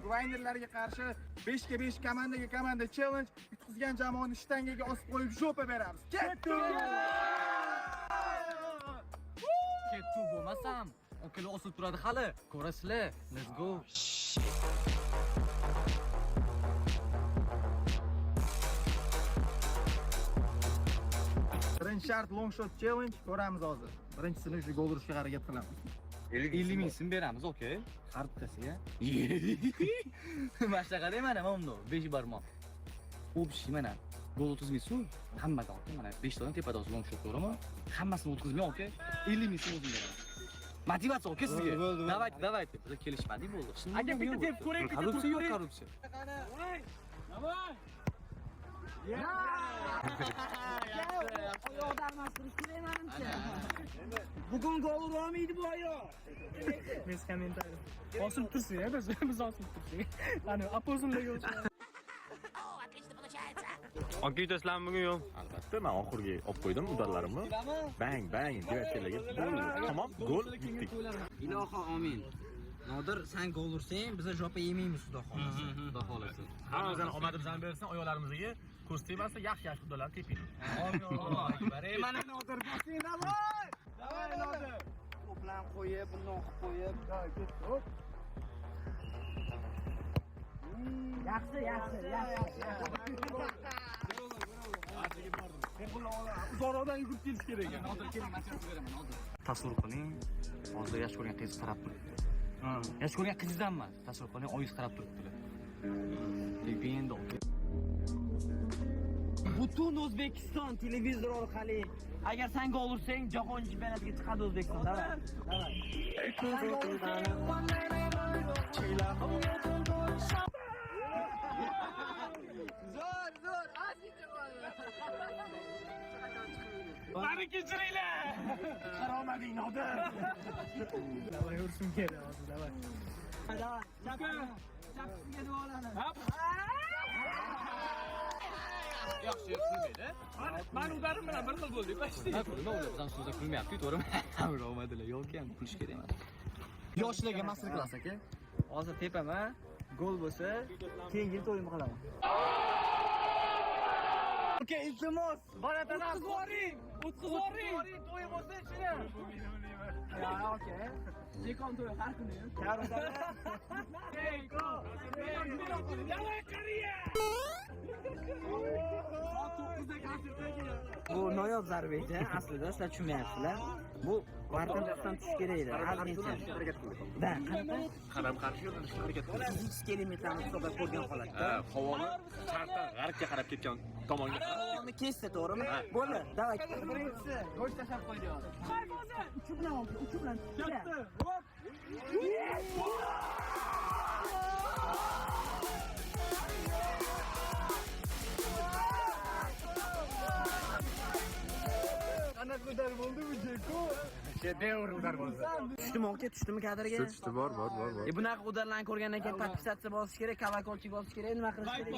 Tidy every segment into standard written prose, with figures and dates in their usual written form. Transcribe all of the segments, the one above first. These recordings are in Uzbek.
Grindrlarga qarshi 5 ga 5 komanda challenge. Yutqizgan jamoani shtangaga osib qo'yib jo'pa beramiz. Kettu! Kettu bo'lmasam, okili osib turadi hali. Ko'rasizlar. Let's go. Birinchi shart long shot challenge ko'ramiz hozir. Birinchisini shu gol urishga harakat qilamiz. 50 ming so'm beramiz, okey? Xartasiga. Boshqa qarang mana bunda 5 barmoq. Общий mana gol 30 ming so'm. Hammaga okey, mana 5 tadan tepada long shot ko'raman. Hammasini o'tkazmay, okey? 50 ming so'm o'zim beraman. Motivatsiya okey sizga. Давайте, biz kelishmadik bo'ldi. Aka bitta deb ko'ring, Korrupsiya yo'q, korrupsiya. Davay. Oyoqdan mastirish kerak menimcha. Bugun gol urolmaydi bu oyoq. Mes kommentariy. Osib tursin-ya, biz osib tursin. Qani, apozimlarga o'tsin. Okey tashlarim bugun yo'q. Albatta, men oxirgi olib qo'ydim udallarimni. Bang, divarkalarga. Tamom, gol yutdik. Iloho amin. Nodir, sen gol ursang, biz jopa yemaymiz, xudo xolasa. Xudo xolasa. Hammamizdan omadimizni bersin, oyoqlarimizga ko'z tegmasa, yaxshi udalar teping. Allohu akbar. Mana Nodir bosing, davay! Davay Nodir. To'plan qo'yib, bundoq qilib qo'yib. Ketdi. Hop. Yaxshi. Uzoqdan yugurib kelish kerak ekan. Nodir keling, mashinani beraman, Nodir. Tasavvur qiling, hozir yosh ko'rgan qiz qarab turibdi. Yosh ko'rgan qizdan emas, tasavvur qiling, oyis qarab turibdilar. Endi okey. Butun O'zbekiston televizor orqali agar sen gol ursang, jahon chempionatiga chiqadi O'zbekiston. Davay. Zo'r, azizim. Mani kechiringlar. Qaromading Nodir. Davay ursin kerak hozir, davay. Chapsiga duolani. Yaxshi kulmaydi. Men udarim bilan bir xil bo'ldik, pashti. Ha, nima o'ylab, bizdan so'zda kulmayapti, to'g'rimi? Hamma olmadilar, yo'q ham kulish kerak emas. Yoshlarga master klass aka. Hozir tepaman. Gol bo'lsa, keyingi to'yim qilaman. Okey, iltimos. Baratadan o'tqizvoring. To'y bo'lsa ichini. Ya, okey. Jekon to'yi har kuni. Davay qariya. Bu noyob zarba ekan, aslida sizlar tushunmayapsizlar. Bu vartandan tush kerak edi. Ozgincha harakat qildik. Da, qanaqa? Qarab qarshi yo'nalishga harakat qildik. Fizik elementlarni hisoblab ko'rgan holatda. Havoni shartdan g'arbga qarab ketgan tomonga. Uni kesdi, to'g'rimi? Bo'ldi. Davay. Birinchisi, go'sht tashlab qo'ydik hozir. Uchi bilan oldi, uchi bilan. Katta. Qanaqa udar bo'ldi bu Jeko? Shedevr udar bo'ldi. Tushdimi kadrga? Tushdi, bor. Bunaqa udarlarni ko'rgandan keyin podpisatsiya bosish kerak, kolokolchik bosish kerak, nima qilish kerak?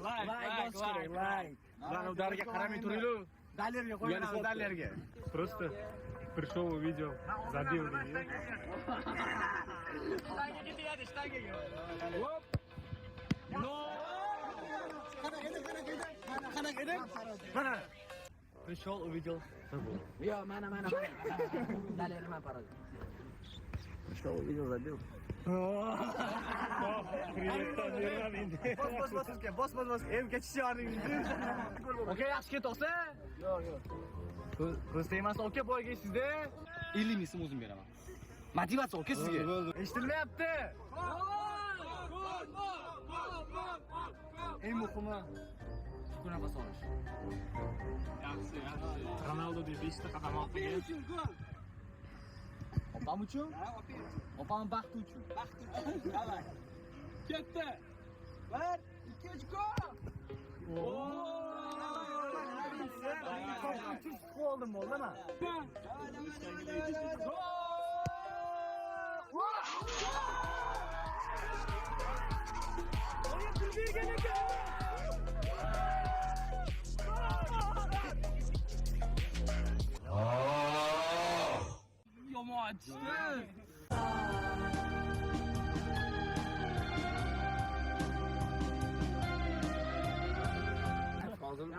Like bosish kerak, like. Mana udariga qaramay turinglar. Dalerga qo'yamiz, dalerga. Просто пришел, увидел, забил. Qanaqa edi? Mana. Пришел, увидел. Yo, mana. Dalerman parada. Что увидел, забил. Приветdan beraman endi. Bos. Emga chishardingiz. Okey, yaxshi ketsa? Yo'q. Ko'z tegmasa, okey, boygaysizda. 50 ming so'm o'zim beraman. Motivatsiya okey sizga. Eshitilmayapti. Eng muhimi Shu nafas olish. Yaxshi. Ronaldo deb 5 ta qadam olgan. Opam uchun? Opam baxti uchun. Davay. Ketdi. 1, 2, 3 gol. oldim bo'ldimi? Yomon.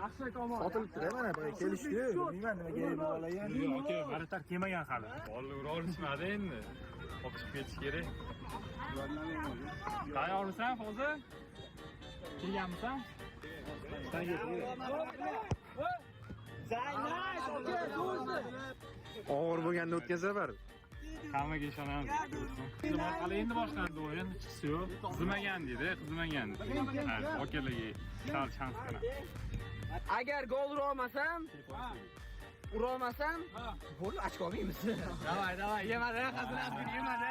Sotilibdi-da mana boya kelishdi. Bilmayman nimaga endi bolaga. Aka, baratar kelmagan hali. Bolalar ura olishmadi endi. O'qishib ketish kerak. Tayyormisan, hozir? Kelganmisan? Og'ir bo'lganda o'tkazaver. Hammaga ishonamiz. Nima qilay endi boshlandi o'yin? Chiqisi yo'q. Qizimagan dedi, qizimagan. Okalarga sal chans qiladi. Agar gol ura olmasam, gol ochko olmaymiz. Davay, yemadi, hazilasiz yemadi.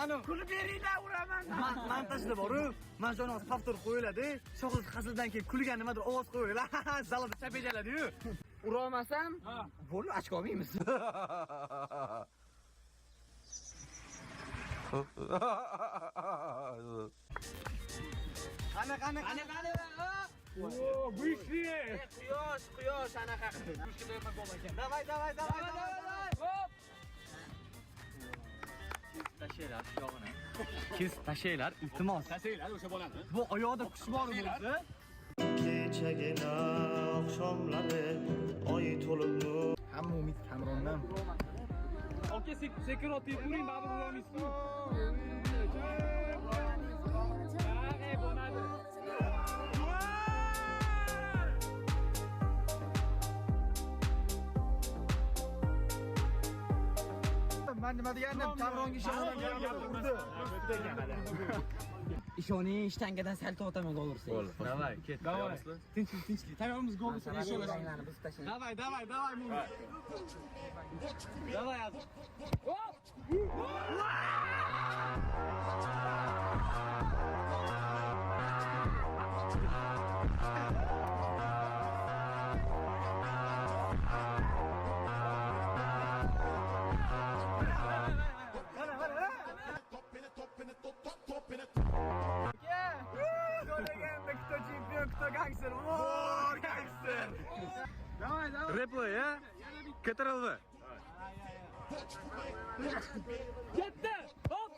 Ana, kulib beringlar, uraman. Montajda bor-ku, majoniz favtor qo'yiladi. Sho'xsiz hazildan keyin kulgan nimadir ovoz qo'yinglar. Zalda chapejaladi-yu. Ura olmasam, gol ochko olmaymiz. Qani. Bu ishli. Quyosh anaqa. Davay. Tashlaylar yog'ini. Kesib tashlaylar, iltimos. Tashlaylar o'sha bolani. Bu oyoqda qush bor bo'lsa, kechagina oqshomlari oy to'lib nur Hamma umid Kamrondan. Aka, sekin otib yuring, baribir urolmaysiz-ku. Men nima degandim? Kamronga ishonaman. Ishoning, shtangadan sal tortaman gol ursa. davay, ket. Davay. Tinchlik. Tayyormiz gol ursa ishonamiz. Biz tashlaymiz. Davay, Mumin. Davay. Кто чемпион, кто гангстер? О, гангстер! Давай. Replay, ya? Ko'tarildi. Ketdi! Hop!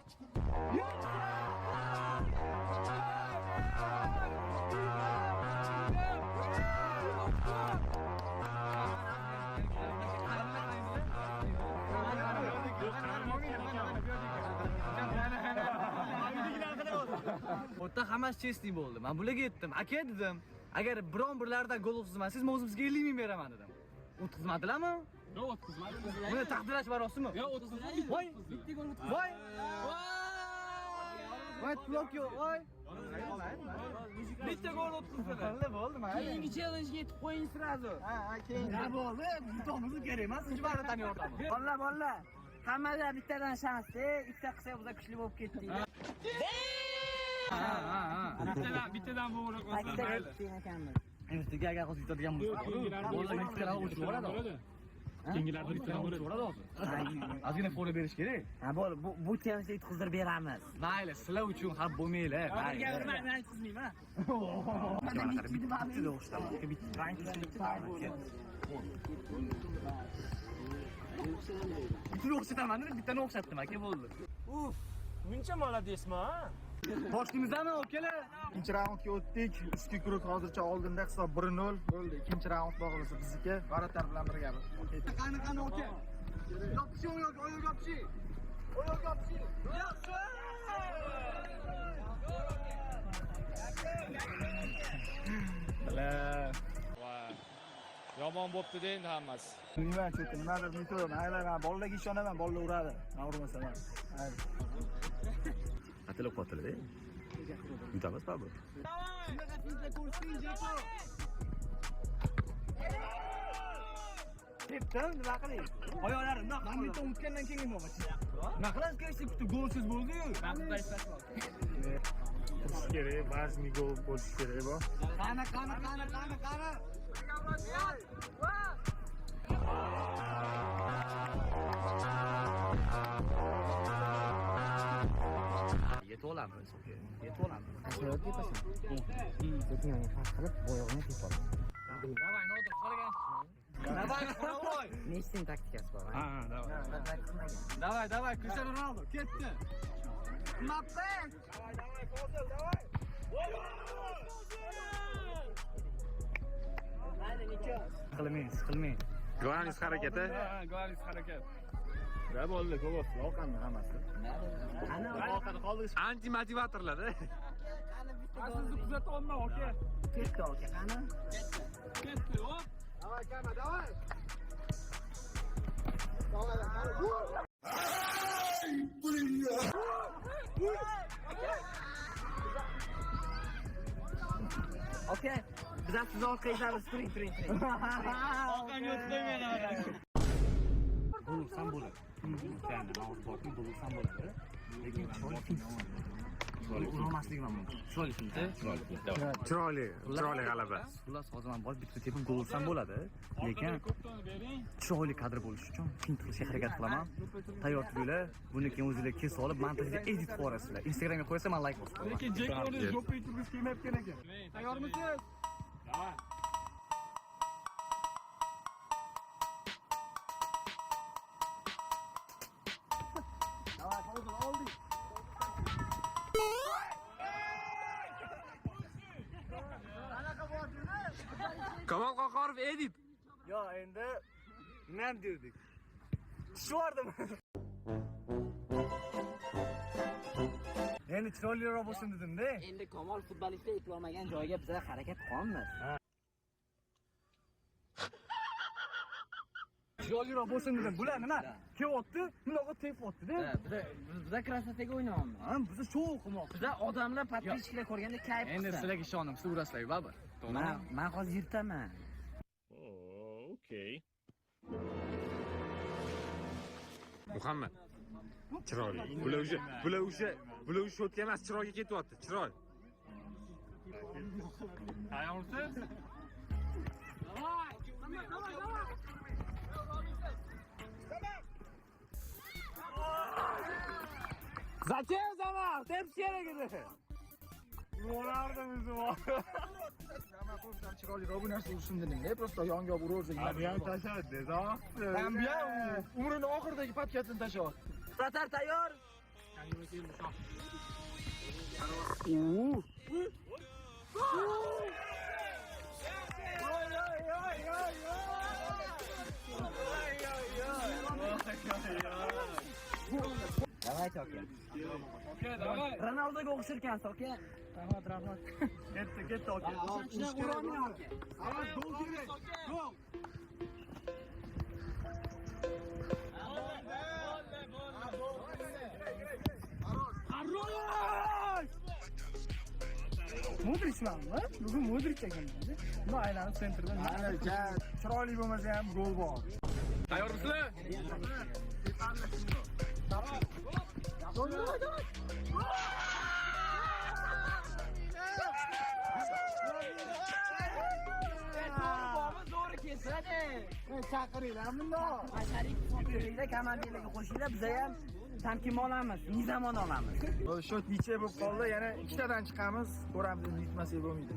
O'tda hammasi chestli bo'ldi. Men bularga aytdim, aka dedim, agar biron-birlardan gol o'tkazmasangiz, men o'zimizga 50 ming beraman dedim. O'tkazmadilarmi? Yo'q, o'tkazmadi. Buni taqdirlash marosimi? Yo'q, o'tkazmadi. Voy! Voy! Voy, blok yo'q, voy! Bitta gol o'tkazdilar. Bo'ldi, mayli. Keyingi challenge-ga yetib qo'ying srazu. Ha, keyin. Nima bo'ldi? Butonimiz kerak emas, siz bari taniyordingiz. Bolalar. Hammalar bittadan shansda, ikkita qilsa biz kuchli bo'lib ketdik. Bittadan bu ura Ikkita qilsa mayli. ketdik ekanmiz. Ertaga agar hozir yutadigan bo'lsak, bolalar ikkita o'chib yuboradi. Kengilarda bittadan O'chib yuboradi hozir. Ozgina fora berish kerak. Ha, bu challenge yutqizdirib beramiz. Mayli, sizlar uchun ham bo'lmaylar. Men aytmayman. Bitta o'xshataman. Bittani o'xshataman, bittani o'xshatdim aka, bo'ldi. Buncha molodesmi, ha? Boshimizdami, okalar? Ikkinchi raundga o'tdik. Ushki guruh hozircha oldinda hisob 1-0 bo'ldi. Ikkinchi raund bog'lasa bizniki. Baratar bilan birgamiz. Qani, aka. Yopishi, oyoq yopishi. Oyoq yopishi. Yomon bo'pti-da endi hammasi. Bilmayman, chunki nimadir metoda. Mayli, men bolalarga ishonaman, bolalar uradi. Men urmasam ham. Mayli. Atilib qotildi. Yutamiz baribir. Tepdim, nima qilay? Oyoqlarim nima qilay? Men o'tgandan keyin nima qilasiz? Nima qilasiz? Kechdi bitta golsiz bo'ldi-yu. Bo'lishi kerak, vazmi gol bo'lishi kerak bu. Qani. Yetib olamiz, aka. Yetib olamiz. Asorat ketasan. Lekin yana farq qilib oyog'ini tepib. Davay, nodir, qaragan. Davay, qo'y. Messining taktikasi bor. Ha, davay. Davay, Cristiano Ronaldo ketdi. Mbappe. Davay, Fozil, davay. Siqilmang. Glanis harakati. Galis harakat. Va bo'ldi, ko'p yoqamni hammasi. Anti motivatorlar. Sizni kuzatyapman, aka. Ketdi aka, qani? Ketdi, hop. Давай, Kama, давай. Aka, biz ham sizni orqangizdan turing. Orqangga o'tib qo'ymayman. Bo'lsam bo'ladi. Ya'ni mavzuotni bo'lsam bo'ladi. Lekin chiroyli urolmaslik ham mumkin. Chiroyli filmda. Chiroyli g'alaba. Xullas, hozir ham borib bitta tepib gol ursam bo'ladi. Lekin chiroyli kadr bo'lishi uchun film qilishga harakat qilaman. Tayyor turinglar. Buni keyin o'zingizlar kesib olib, montajga edit qilib yuborasizlar. Instagramga qo'ysa, men like bosib qo'yaman. Lekin Jekoni jo'pay turgisi kelmayotgan ekan. Tayyormisiz? Davay. Kamol Qo'qorov edit. Yo, endi nima derdik? Tushvardim. Endi chiroyliroq bo'lsin dedim-da. Endi Kamol futbolistga eplolmagan joyiga bizlar harakat qilamiz. Chiroyliroq bo'lsin dedim. Bular nima? Kelyapti, bunaqa tepyapti-da. Bizlar krasotega o'ynayapmiz. Ha, biz show qilmoqchi. Bizlar odamlar podpисчиklar ko'rganda kayf Endi qilsin. sizlarga ishonaman, siz urasizlar, baribir. Men hozir yirtaman. Okey. Muhammad. Chiroyli. Bular o'sha o'tga emas, chiroyga ketyapti. Chiroy. Tayyormisiz? Zachем zaman? Teps kerak edi. Bo'lardim o'zim. Nima qilsam chiroyliroq bu narsa ursin dedim-da, просто yonga urib Ham tashadi, zo'q. Hambiya umrining oxiridagi podkastini tashlab. Satar tayyor. Davay aka. Okey, davay. Ronaldoga o'xsharkansiz aka. Rahmat. Ketdi aka. Modric'manmi? Bugun Modric ekanman. Bu aylanib sentrdan Chiroyli bo'lmasa ham gol bor. Tayyormisizlar? Chaqiringlar bundoq. Masharik futbolchilar komandalarga qo'shinglar, biz ham tamkin olamiz, nizamon olamiz. Shot necha bo'lib qoldi, yana ikkitadan chiqamiz. Ko'ramiz, yutmasak bo'lmaydi.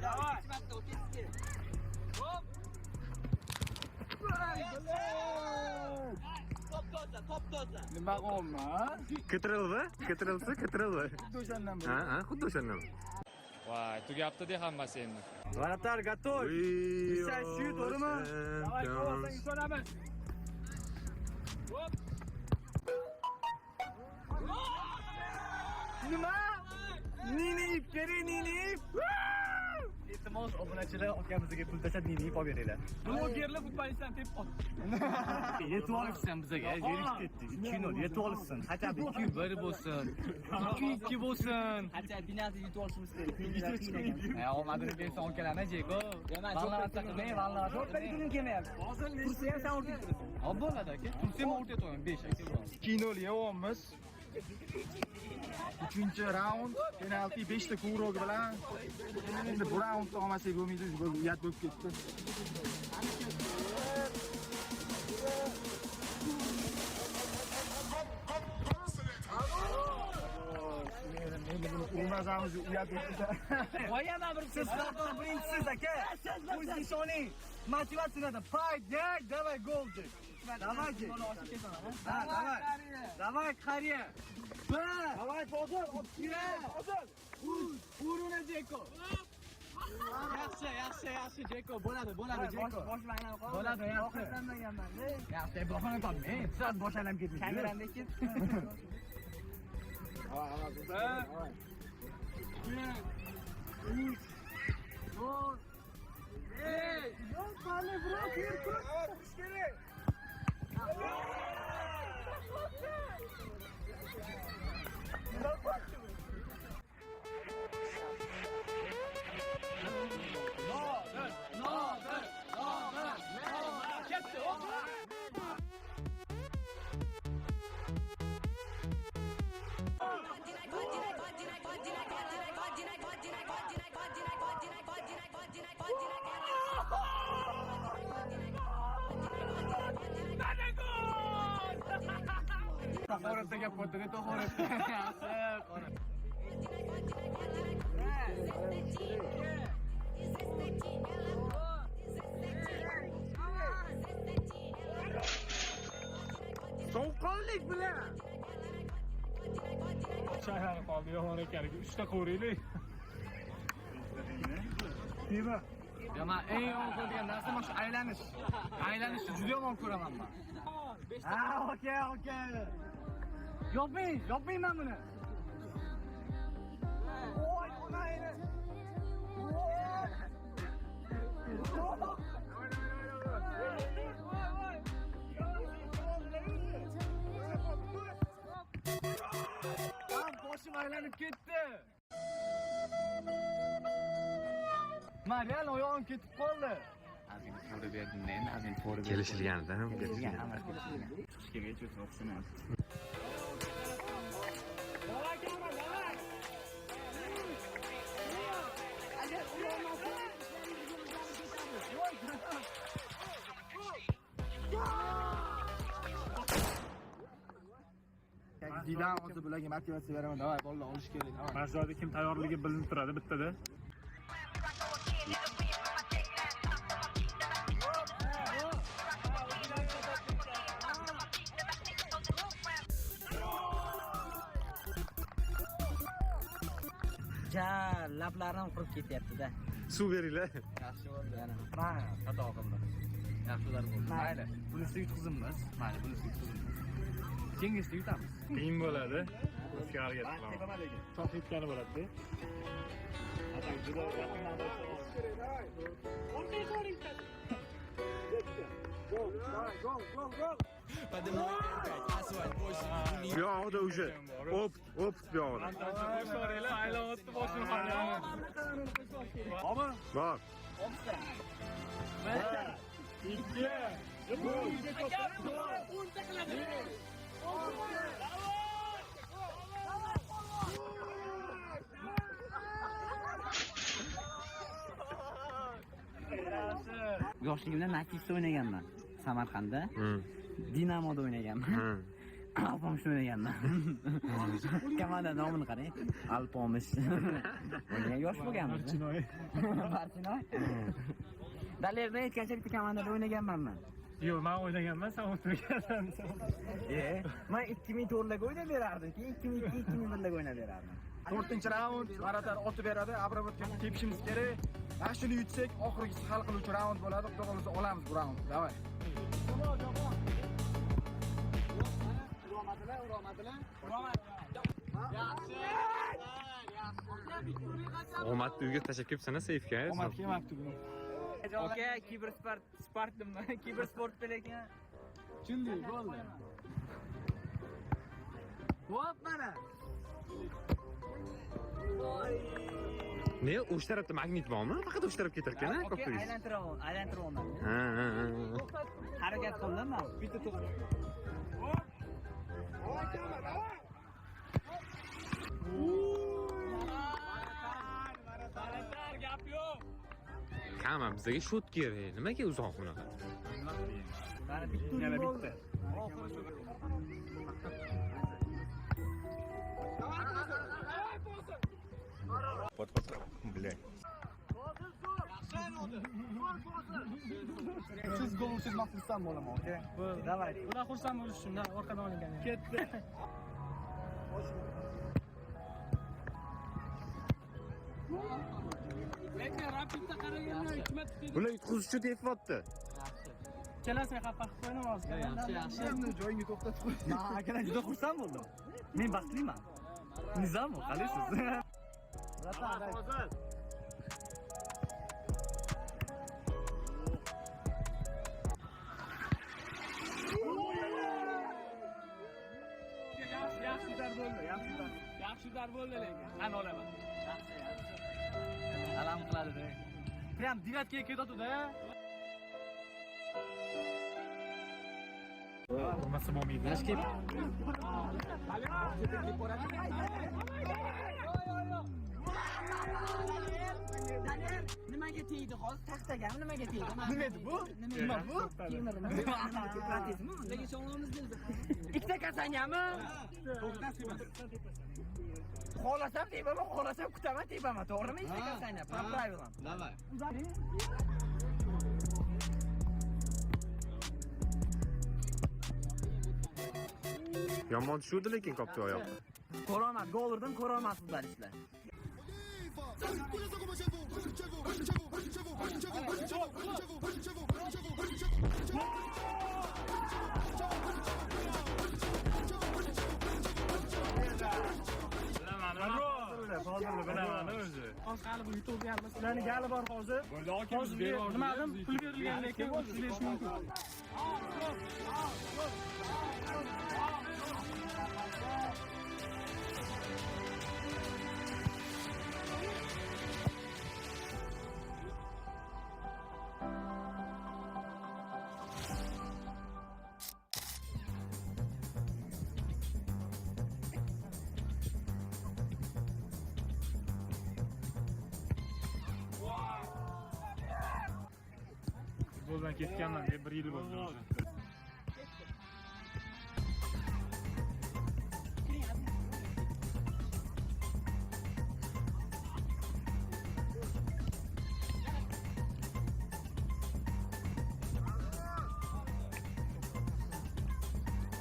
Davay. Top toza. Nima qilma? Kitirildi. O'shandan Ha, xuddi o'shandan. Voy, tugapti-da hammasi endi. Varatar готов. Misal shu to'g'rimi? Davay, qo'ysan ishonamiz. Nima? Nini, Nini. Iltimos obunachilar akamizga pul tashlab Nini olib beringlar. Blogerlar futbolistdan tepib qoldi. Yetib olishsin bizga, yurib ketdik. 2-0 yetib olishsin. Hatto 2-1 bo'lsin. 2-2 bo'lsin. Hatto penalti yutib olishimiz kerak. Ya, omadini bersa onkalana Jeko. Vallarata qilmay, vallarata. To'plarga kelmayapti. Hozir tursa ham sen o'rtib turasan. Hop bo'ladi aka. Tursa ham o'rtaga qo'yaman 5 aka. 2-0 yeyapmiz. 3-raund penalti 5 ta kurog bilan. Endi bu raundni olmasak bo'lmaydi, uyat bo'lib ketdi. Endi buni urmasamiz, uyat bo'lib ketdi. Voyana bir siz qaror birinchisiz aka. O'z nishoning motivatsiyada fight, давай gol de. Давайте. Давай, qariya. Давай, Bozor, otira. Uruna Jeko. yaxshi Jeko, bo'ladi Jeko. Boshim aylanib qoldi. Bo'ladi, yaxshi. Ovqatlanmaganman-da. Yaxshi, bahona topmang. Sal bosh aylanib ketdi. Kameranda ket. Tahoratga gap qo'ydi, tahoratga. Yaxshi, Sovuqqonlik bilan. Shahar qoldi, yomon ekan. 3 ta qo'raylik. Nima? Ya men eng yomon ko'rgan narsa mana shu aylanish. Aylanishni juda yomon ko'raman men. Ha, okey. Yopmayman buni. Voy, onayni. Boshim aylanib ketdi. Marian oyog'im ketib qoldi. Azim to'g'ri berdim, men azim to'g'ri berdim. Kelishilganida ham Chiqishga hech o'xshamayapti. Didan o'zi bularga motivatsiya beraman. Davay, bolalar olish kerak. Davay. Mashg'ulotda kim tayyorligi bilinib turadi bittada. Lablarim qurib ketyapti-da. Suv beringlar. Yaxshi bo'ldi. Mana xato qildim. Yaxshilar bo'ldi. Mayli. Bunisi yutqizimiz. Mayli, bunisi yutqizimiz. Kengashda yutamiz. Qiyin bo'ladi. Bizga harakat qilaman. Choq yutgani bo'ladi-da. Bu yog'ida уже. Opit bu yog'ida. Qo'shoraylar, aylanibdi boshini qarayman. Bor. Yoshligimda Natixda o'ynaganman. Samarqandda. Dinamoda o'ynaganman. Alpomish o'ynaganman. Komanda nomini qarang. Alpomish. O'ynagan yosh bo'lganmiz. Barchinoy. Dalerda aytgancha bitta komandada o'ynaganman men. Yo'q, men o'ynaganman, sen o'tirgansan. Men 2004 larda o'ynab berardim, keyin 2002-2001 larda o'ynab berardim. 4-raund Maratar otib beradi, Abrobotga tepishimiz kerak. Mana shuni yutsak, oxirgisi hal qiluvchi raund bo'ladi. Xudo xolasa olamiz bu raund. Davay. Omadni uyga tashlab kelibsan-a seyfga. Omad kelmabdi bu. Aka, kibersport bilan Tushundik, bo'ldi. Hop, mana. Ne, o'sha tarafda magnit bormi? Faqat o'sha tarafga ketar ekan-a, Aka, aylantiraman. Ha. Harakat qildim men. Bitta to'p. Kama bizga shot kerak. Nimaga uzoq bunaqa? Mana bitta Yana bo'ldi. bitta. Вот, блядь. Siz golsiz mahsusdan bo'laman, okey? Davay. Ular xursand bo'lish uchun orqadan olingan. Ketdi. Lekin Bular yutqizuvchi tepyapti. Kelasiga xafa qilib qo'ying. Yaxshi. Hamni joyingga to'xtatib qo'y. Men akadan juda xursand bo'ldim. Men baxtliman. Nizomu, qalaysiz? Yaxshi dar bo'ldi lekin. Qani olaman. Alam qiladi-da. Prям девятkaga ketadi-da. Bo'lmasa bo'lmaydi. Tashkil. Nimaga tegdi hozir? Taxtaga nimaga tegdi? Nima edi bu? Nima bu? Temirmi? Nega sog'lig'imiz dedi? Ikkita kasangami? Xohlasam tepaman, xohlasam kutaman tepaman. To'g'rimi? Ikkita kasanga. По правилам. Давай. Yomon tushuvdi lekin kopcha oyoqqa. Ko'raman, gol urdim, ko'raman futbolistlar. Bilaman o'zi. Hali bu YouTube yapmasın. Ularning gali bor hozir. Hozir nima dedim? Pul berilgan lekin o'tib berish mumkin. Futboldan ketganman deb 1 yil bo'ldi.